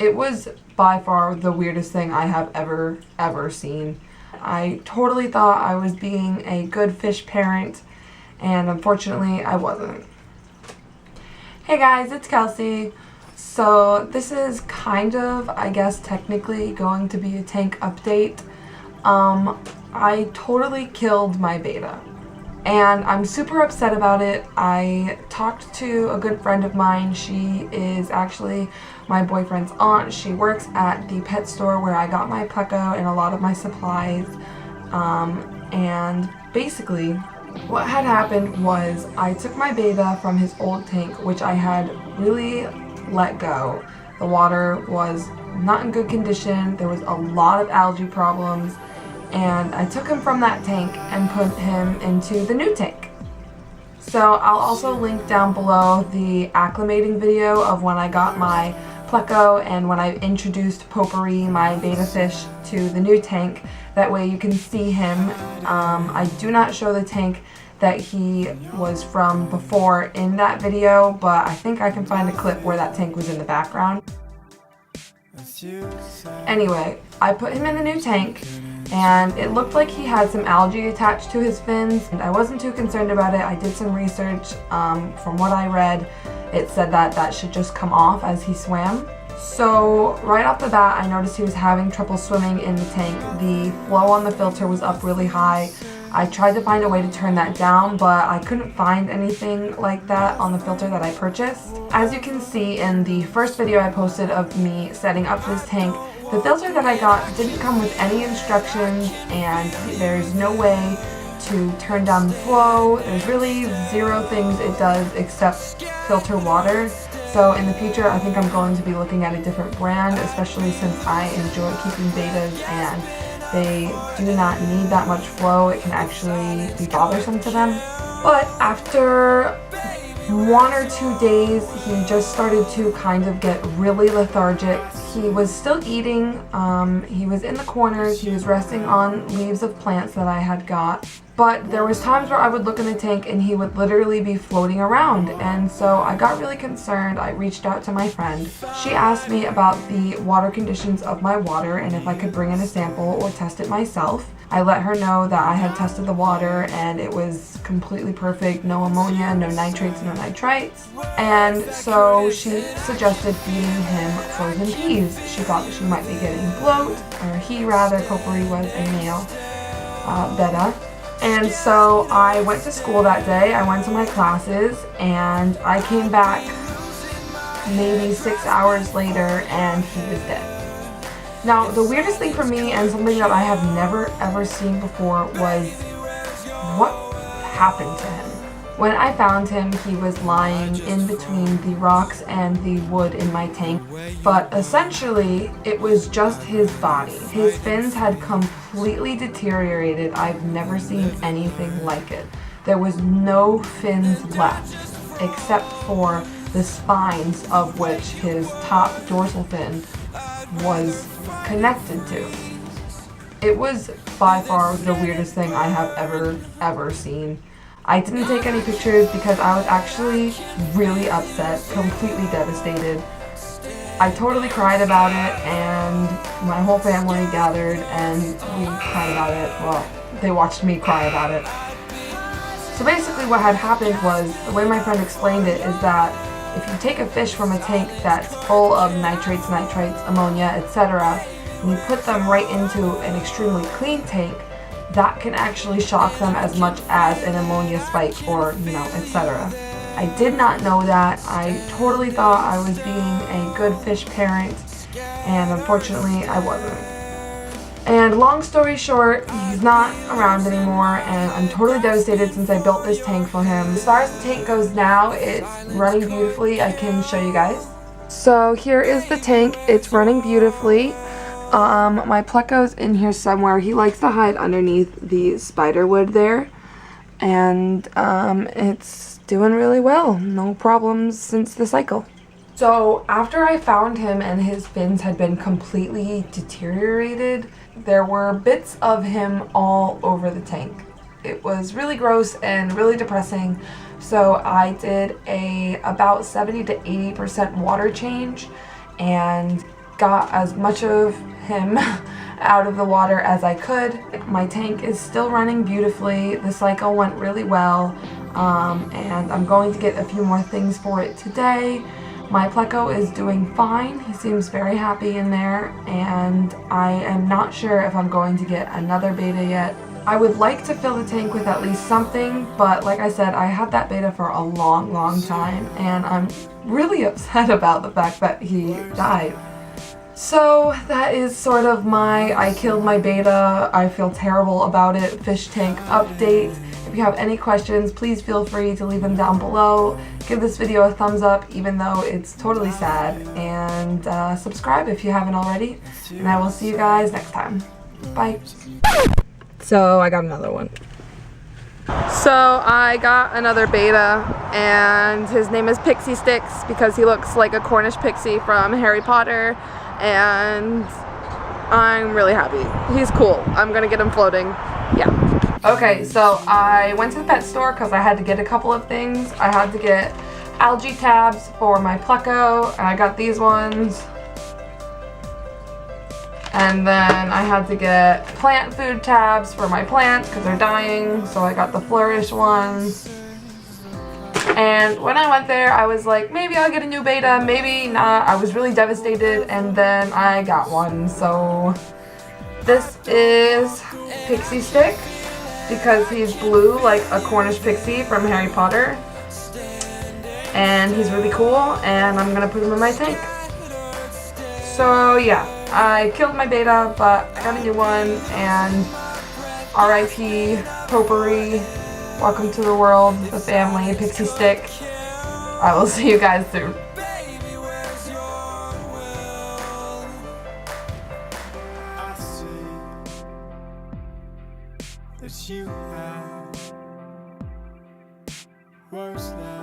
It was by far the weirdest thing I have ever seen. I totally thought I was being a good fish parent, and unfortunately I wasn't. Hey guys, it's Kelsey. So this is kind of, I guess technically, going to be a tank update. I totally killed my beta, and I'm super upset about it. I talked to a good friend of mine. She is actually my boyfriend's aunt. She works at the pet store where I got my Pleco and a lot of my supplies. And basically what had happened was I took my beta from his old tank, which I had really let go. The water was not in good condition. There was a lot of algae problems, and I took him from that tank and put him into the new tank. So I'll also link down below the acclimating video of when I got my Pleco and when I introduced Potpourri, my beta fish, to the new tank. That way you can see him. I do not show the tank that he was from before in that video, but I think I can find a clip where that tank was in the background. Anyway, I put him in the new tank, and it looked like he had some algae attached to his fins, and I wasn't too concerned about it. I did some research. From what I read, it said that that should just come off as he swam. So right off the bat, I noticed he was having trouble swimming in the tank. The flow on the filter was up really high. I tried to find a way to turn that down, but I couldn't find anything like that on the filter that I purchased. As you can see in the first video I posted of me setting up this tank, the filter that I got didn't come with any instructions, and there's no way to turn down the flow. There's really zero things it does except filter water. So in the future, I think I'm going to be looking at a different brand, especially since I enjoy keeping betas and they do not need that much flow. It can actually be bothersome to them. But after 1 or 2 days, he just started to kind of get really lethargic. He was still eating, he was in the corners, he was resting on leaves of plants that I had got. But there was times where I would look in the tank and he would literally be floating around, and so I got really concerned. I reached out to my friend. She asked me about the water conditions of my water and if I could bring in a sample or test it myself. I let her know that I had tested the water and it was completely perfect, no ammonia, no nitrates, no nitrites. And so she suggested feeding him frozen peas. She thought that she might be getting bloat, or he rather. Potpourri was a male beta. And so I went to school that day. I went to my classes, and I came back maybe 6 hours later and he was dead. Now, the weirdest thing for me, and something that I have never ever seen before, was what happened to him. When I found him, he was lying in between the rocks and the wood in my tank, but essentially it was just his body. His fins had completely deteriorated. I've never seen anything like it. There was no fins left, except for the spines of which his top dorsal fin was connected to. It was by far the weirdest thing I have ever seen. I didn't take any pictures because I was actually really upset, completely devastated. I totally cried about it, and my whole family gathered and we cried about it. Well, they watched me cry about it. So basically what had happened was, the way my friend explained it is that if you take a fish from a tank that's full of nitrates, ammonia, etc., and you put them right into an extremely clean tank, that can actually shock them as much as an ammonia spike, or, etc. I did not know that. I totally thought I was being a good fish parent, and unfortunately I wasn't. And long story short, he's not around anymore, and I'm totally devastated since I built this tank for him. As far as the tank goes now, it's running beautifully. I can show you guys. So here is the tank. It's running beautifully. My Pleco's in here somewhere. He likes to hide underneath the spider wood there, and it's doing really well. No problems since the cycle. So after I found him and his fins had been completely deteriorated, there were bits of him all over the tank. It was really gross and really depressing. So I did a about 70 to 80% water change and got as much of him out of the water as I could. My tank is still running beautifully. The cycle went really well, and I'm going to get a few more things for it today. My pleco is doing fine. He seems very happy in there, and I am not sure if I'm going to get another beta yet. I would like to fill the tank with at least something, but like I said, I had that beta for a long time, and I'm really upset about the fact that he died. So that is sort of my I killed my beta, I feel terrible about it fish tank update. If you have any questions, please feel free to leave them down below. Give this video a thumbs up even though it's totally sad, and subscribe if you haven't already, and I will see you guys next time. Bye. So I got another one. So I got another beta, and his name is Pixie Sticks because he looks like a Cornish pixie from Harry Potter, and I'm really happy. He's cool. I'm gonna get him floating. Yeah. Okay, so I went to the pet store because I had to get a couple of things. I had to get algae tabs for my pleco, and I got these ones. And then I had to get plant food tabs for my plants because they're dying, so I got the Flourish ones. And when I went there, I was like, maybe I'll get a new beta, maybe not. I was really devastated, and then I got one. So this is Pixie Stick because he's blue like a Cornish pixie from Harry Potter. And he's really cool, and I'm gonna put him in my tank. So yeah, I killed my beta, but I got a new one, and RIP Potpourri. Welcome to the world, the family, Pixie Stick. I will see you guys soon. That you have worse than